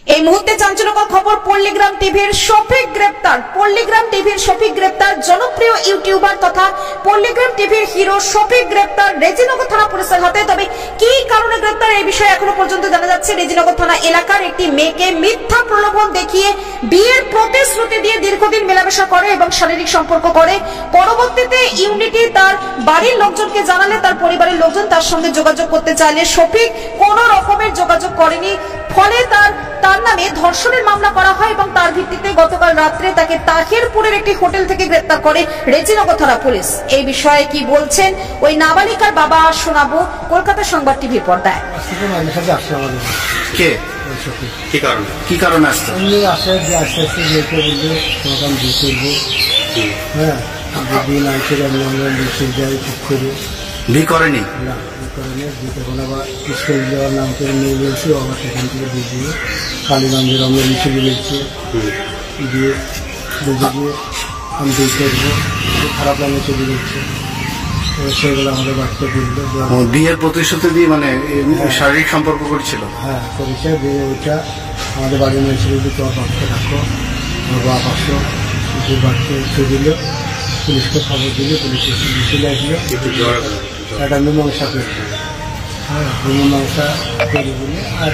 এই মুহূর্তে চাঞ্চল্যকর খবর, পল্লীগ্রাম টিভির শফিক গ্রেপ্তার। পল্লীগ্রাম টিভির শফিক গ্রেপ্তার। জনপ্রিয় ইউটিউবার তথা পল্লীগ্রাম টিভির হিরো শফিক গ্রেপ্তার রেজিনগর থানা পুলিশের হাতে। তবে কি কারণে গ্রেপ্তার এই বিষয়ে এখনো পর্যন্ত জানা যাচ্ছে। রেজিনগর থানা এলাকার একটি মেয়েকে মিথ্যা প্রলোভন দেখিয়ে বিয়ের প্রতিশ্রুতি দিয়ে দীর্ঘদিন মেলামেশা করে এবং শারীরিক সম্পর্ক করে। পরবর্তীতে ইউনিটি তার বাড়ির লোকজনকে জানালে তার পরিবারের লোকজন তার সঙ্গে যোগাযোগ করতে চাইলে শফিক কোন রকমের যোগাযোগ করেনি। ফলে তার নামে ধর্ষণের মামলা করা হয় এবং তার ভিত্তিতে গতকাল রাত্রে তাকে তাহিরপুরের একটি হোটেল থেকে গ্রেপ্তার করে রেজিনগর থানা পুলিশ। এই বিষয়ে কি বলছেন ওই নাবালিকার বাবা শোনাবো কলকাতা সংবাদ টিভির পর্দায়। কি কারণে আসছে? বিয়ে করেনি, স্কুল যাওয়ার নাম করে নিয়ে গেছি, আবার সেখান থেকে দিয়ে কালীগঞ্জের আমরা লিখে দিয়েছি, দিয়ে বুঝে দিয়ে আমি বিয়ে করবো, খারাপ লাগে চলে যাচ্ছে। সেগুলো আমাদের বাচ্চা করলো, বিয়ের প্রতিশ্রুতি দিয়ে মানে শারীরিক সম্পর্ক করেছিল। হ্যাঁ করেছে। দিয়ে ওইটা আমাদের বাড়ির মেয়ে ছিল, তোমার বাচ্চা থাকো, আমার বাপ আসো, যে বাচ্চা ছেড়ে দিল, পুলিশকে খবর দিলে পুলিশ চলে আসলো। একটা মীমাংসা করতে, হ্যাঁ মীমাংসা করে দিলে আর